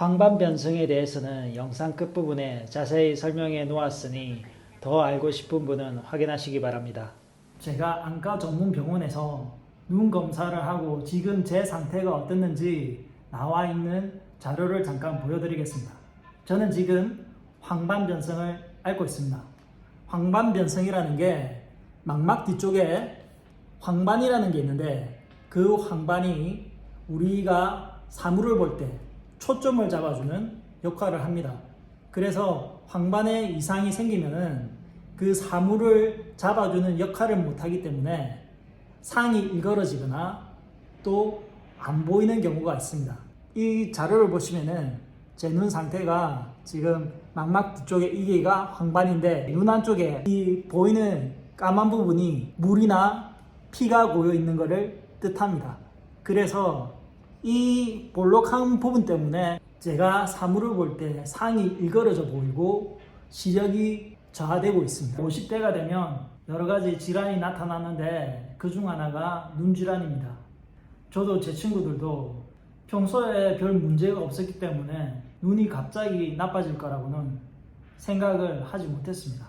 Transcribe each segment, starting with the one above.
황반 변성에 대해서는 영상 끝부분에 자세히 설명해 놓았으니 더 알고 싶은 분은 확인하시기 바랍니다. 제가 안과 전문 병원에서 눈 검사를 하고 지금 제 상태가 어땠는지 나와 있는 자료를 잠깐 보여드리겠습니다. 저는 지금 황반 변성을 앓고 있습니다. 황반 변성이라는 게 망막 뒤쪽에 황반이라는 게 있는데 그 황반이 우리가 사물을 볼 때 초점을 잡아주는 역할을 합니다. 그래서 황반에 이상이 생기면은 그 사물을 잡아주는 역할을 못하기 때문에 상이 일그러지거나 또 안 보이는 경우가 있습니다. 이 자료를 보시면은 제 눈 상태가 지금 망막 뒤쪽에 이게가 황반인데 눈 안쪽에 이 보이는 까만 부분이 물이나 피가 고여 있는 것을 뜻합니다. 그래서 이 볼록한 부분 때문에 제가 사물을 볼 때 상이 일그러져 보이고 시력이 저하되고 있습니다. 50대가 되면 여러 가지 질환이 나타나는데 그중 하나가 눈 질환입니다. 저도 제 친구들도 평소에 별 문제가 없었기 때문에 눈이 갑자기 나빠질 거라고는 생각을 하지 못했습니다.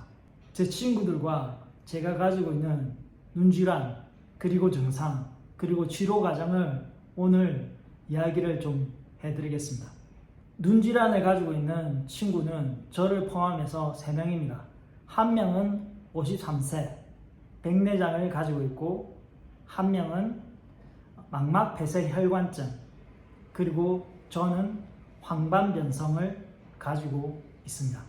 제 친구들과 제가 가지고 있는 눈 질환, 그리고 증상, 그리고 치료 과정을 오늘 이야기를 좀 해드리겠습니다. 눈 질환을 가지고 있는 친구는 저를 포함해서 3명입니다. 한 명은 53세, 백내장을 가지고 있고 한 명은 망막 폐쇄 혈관증, 그리고 저는 황반 변성을 가지고 있습니다.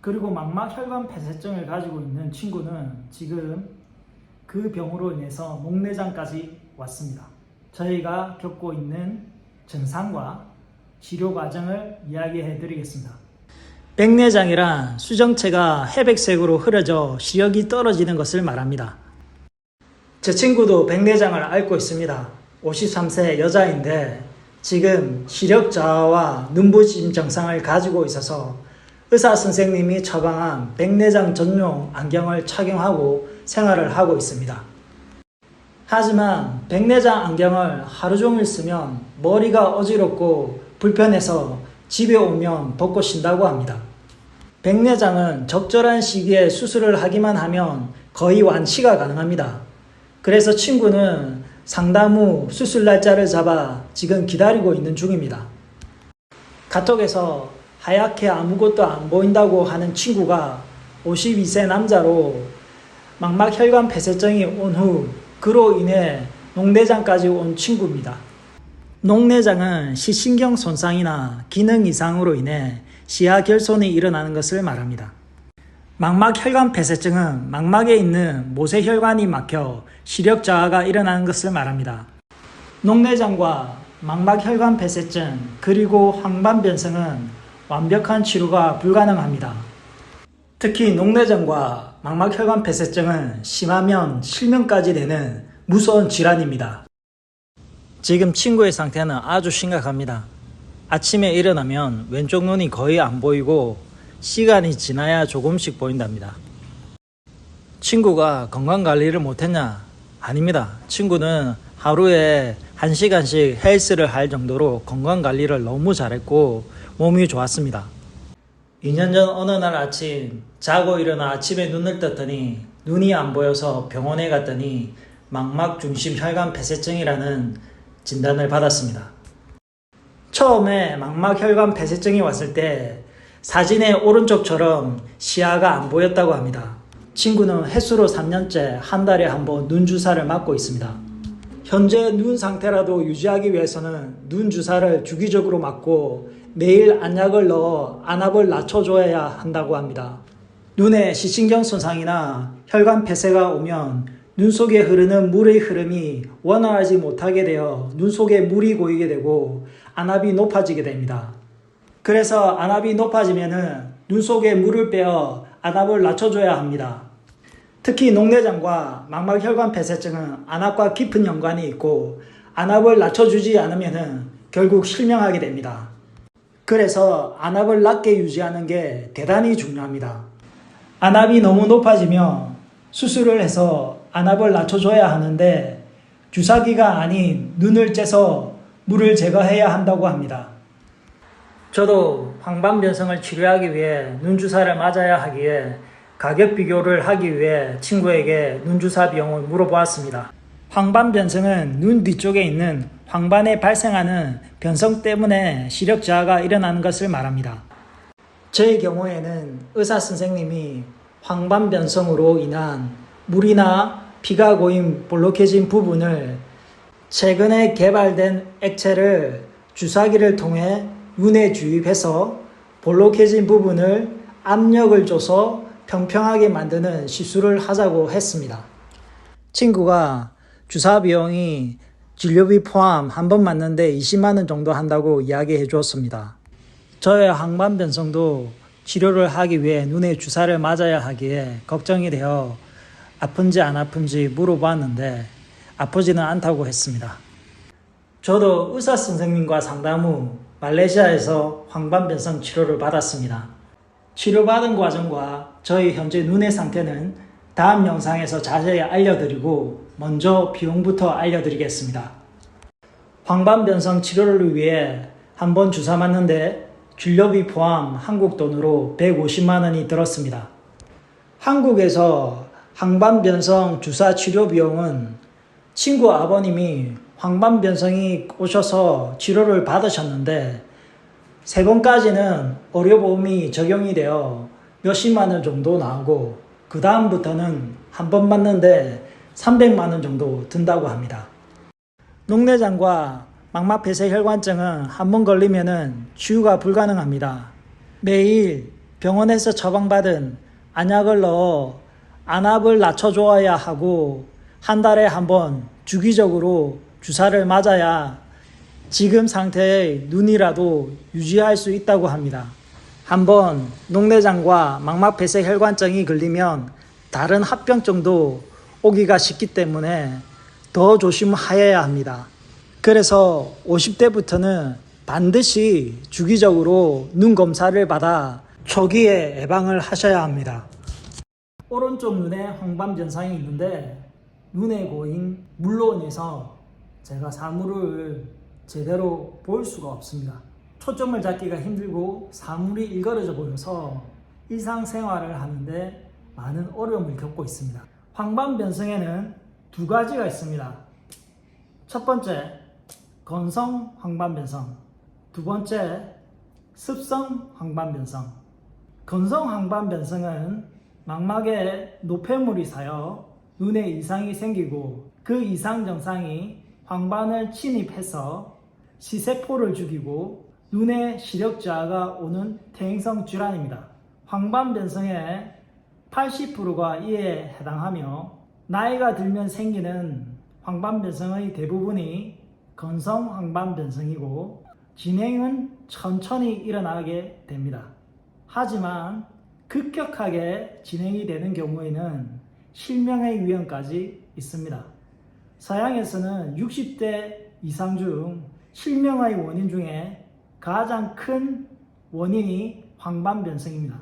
그리고 망막 혈관 폐쇄증을 가지고 있는 친구는 지금 그 병으로 인해서 녹내장까지 왔습니다. 저희가 겪고 있는 증상과 치료 과정을 이야기해 드리겠습니다. 백내장이란 수정체가 회백색으로 흐려져 시력이 떨어지는 것을 말합니다. 제 친구도 백내장을 앓고 있습니다. 53세 여자인데 지금 시력 저하와 눈부심 증상을 가지고 있어서 의사 선생님이 처방한 백내장 전용 안경을 착용하고 생활을 하고 있습니다. 하지만 백내장 안경을 하루 종일 쓰면 머리가 어지럽고 불편해서 집에 오면 벗고 쉰다고 합니다. 백내장은 적절한 시기에 수술을 하기만 하면 거의 완치가 가능합니다. 그래서 친구는 상담 후 수술 날짜를 잡아 지금 기다리고 있는 중입니다. 카톡에서 하얗게 아무것도 안 보인다고 하는 친구가 52세 남자로 망막 혈관 폐쇄증이 온 후 그로 인해 녹내장까지 온 친구입니다. 녹내장은 시신경 손상이나 기능 이상으로 인해 시야 결손이 일어나는 것을 말합니다. 망막 혈관 폐쇄증은 망막에 있는 모세혈관이 막혀 시력 저하가 일어나는 것을 말합니다. 녹내장과 망막 혈관 폐쇄증 그리고 황반 변성은 완벽한 치료가 불가능합니다. 특히 녹내장과 망막 혈관 폐쇄증은 심하면 실명까지 되는 무서운 질환입니다. 지금 친구의 상태는 아주 심각합니다. 아침에 일어나면 왼쪽 눈이 거의 안 보이고 시간이 지나야 조금씩 보인답니다. 친구가 건강관리를 못했냐? 아닙니다. 친구는 하루에 1시간씩 헬스를 할 정도로 건강관리를 너무 잘했고 몸이 좋았습니다. 2년 전 어느 날 아침 자고 일어나 아침에 눈을 떴더니 눈이 안 보여서 병원에 갔더니 망막 중심 혈관 폐쇄증이라는 진단을 받았습니다. 처음에 망막 혈관 폐쇄증이 왔을 때 사진의 오른쪽처럼 시야가 안 보였다고 합니다. 친구는 햇수로 3년째 한 달에 한 번 눈 주사를 맞고 있습니다. 현재 눈 상태라도 유지하기 위해서는 눈 주사를 주기적으로 맞고 매일 안약을 넣어 안압을 낮춰줘야 한다고 합니다. 눈에 시신경 손상이나 혈관 폐쇄가 오면 눈 속에 흐르는 물의 흐름이 원활하지 못하게 되어 눈 속에 물이 고이게 되고 안압이 높아지게 됩니다. 그래서 안압이 높아지면 눈 속에 물을 빼어 안압을 낮춰줘야 합니다. 특히 녹내장과 망막 혈관 폐쇄증은 안압과 깊은 연관이 있고 안압을 낮춰주지 않으면 결국 실명하게 됩니다. 그래서 안압을 낮게 유지하는 게 대단히 중요합니다. 안압이 너무 높아지면 수술을 해서 안압을 낮춰줘야 하는데 주사기가 아닌 눈을 째서 물을 제거해야 한다고 합니다. 저도 황반변성을 치료하기 위해 눈주사를 맞아야 하기에 가격 비교를 하기 위해 친구에게 눈주사 비용을 물어보았습니다. 황반변성은 눈 뒤쪽에 있는 황반에 발생하는 변성 때문에 시력 저하가 일어나는 것을 말합니다. 제 경우에는 의사 선생님이 황반변성으로 인한 물이나 피가 고인 볼록해진 부분을 최근에 개발된 액체를 주사기를 통해 눈에 주입해서 볼록해진 부분을 압력을 줘서 평평하게 만드는 시술을 하자고 했습니다. 친구가 주사 비용이 진료비 포함 한 번 맞는데 20만 원 정도 한다고 이야기해 주었습니다. 저의 황반변성도 치료를 하기 위해 눈에 주사를 맞아야 하기에 걱정이 되어 아픈지 안 아픈지 물어봤는데 아프지는 않다고 했습니다. 저도 의사 선생님과 상담 후 말레이시아에서 황반변성 치료를 받았습니다. 치료받은 과정과 저희 현재 눈의 상태는 다음 영상에서 자세히 알려드리고 먼저 비용부터 알려드리겠습니다. 황반변성 치료를 위해 한 번 주사 맞는데 진료비 포함 한국 돈으로 150만 원이 들었습니다. 한국에서 황반변성 주사 치료 비용은 친구 아버님이 황반변성이 오셔서 치료를 받으셨는데 3번까지는 의료보험이 적용이 되어 몇십만 원 정도 나오고 그 다음부터는 한 번 맞는데 300만 원 정도 든다고 합니다. 녹내장과 망막폐쇄혈관증은 한 번 걸리면 치유가 불가능합니다. 매일 병원에서 처방받은 안약을 넣어 안압을 낮춰줘야 하고 한 달에 한 번 주기적으로 주사를 맞아야 지금 상태의 눈이라도 유지할 수 있다고 합니다. 한번 녹내장과 망막폐쇄혈관증이 걸리면 다른 합병증도 오기가 쉽기 때문에 더 조심하여야 합니다. 그래서 50대부터는 반드시 주기적으로 눈 검사를 받아 초기에 예방을 하셔야 합니다. 오른쪽 눈에 황반변성이 있는데 눈에 고인 물로 인해서 제가 사물을 제대로 볼 수가 없습니다. 초점을 잡기가 힘들고 사물이 일그러져 보여서 일상생활을 하는데 많은 어려움을 겪고 있습니다. 황반변성에는 2가지가 있습니다. 첫 번째, 건성 황반변성. 2번째, 습성 황반변성. 건성 황반변성은 망막에 노폐물이 쌓여 눈에 이상이 생기고 그 이상 증상이 황반을 침입해서 시세포를 죽이고 눈에 시력 저하가 오는 퇴행성 질환입니다. 황반변성의 80%가 이에 해당하며 나이가 들면 생기는 황반변성의 대부분이 건성 황반변성이고 진행은 천천히 일어나게 됩니다. 하지만 급격하게 진행이 되는 경우에는 실명의 위험까지 있습니다. 서양에서는 60대 이상 중 실명의 원인 중에 가장 큰 원인이 황반변성입니다.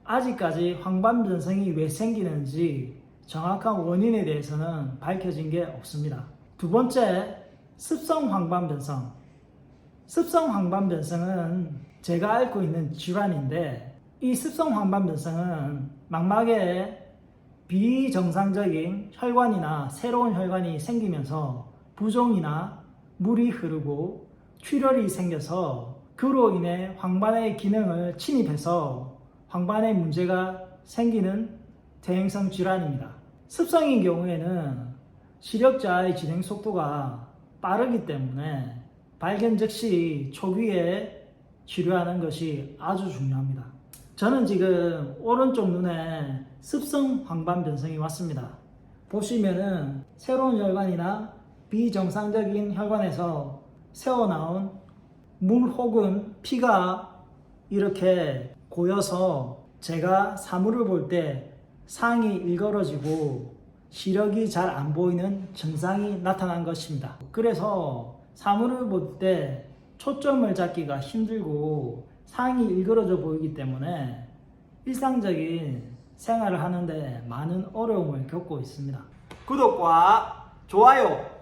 아직까지 황반변성이 왜 생기는지 정확한 원인에 대해서는 밝혀진 게 없습니다. 2번째, 습성 황반변성. 습성 황반변성은 제가 앓고 있는 질환인데 이 습성 황반변성은 망막에 비정상적인 혈관이나 새로운 혈관이 생기면서 부종이나 물이 흐르고 출혈이 생겨서 그로 인해 황반의 기능을 침입해서 황반에 문제가 생기는 퇴행성 질환입니다. 습성인 경우에는 시력 저하의 진행 속도가 빠르기 때문에 발견 즉시 초기에 치료하는 것이 아주 중요합니다. 저는 지금 오른쪽 눈에 습성 황반변성이 왔습니다. 보시면은 새로운 혈관이나 비정상적인 혈관에서 새어나온 물 혹은 피가 이렇게 고여서 제가 사물을 볼 때 상이 일그러지고 시력이 잘 안 보이는 증상이 나타난 것입니다. 그래서 사물을 볼 때 초점을 잡기가 힘들고 상이 일그러져 보이기 때문에 일상적인 생활을 하는데 많은 어려움을 겪고 있습니다. 구독과 좋아요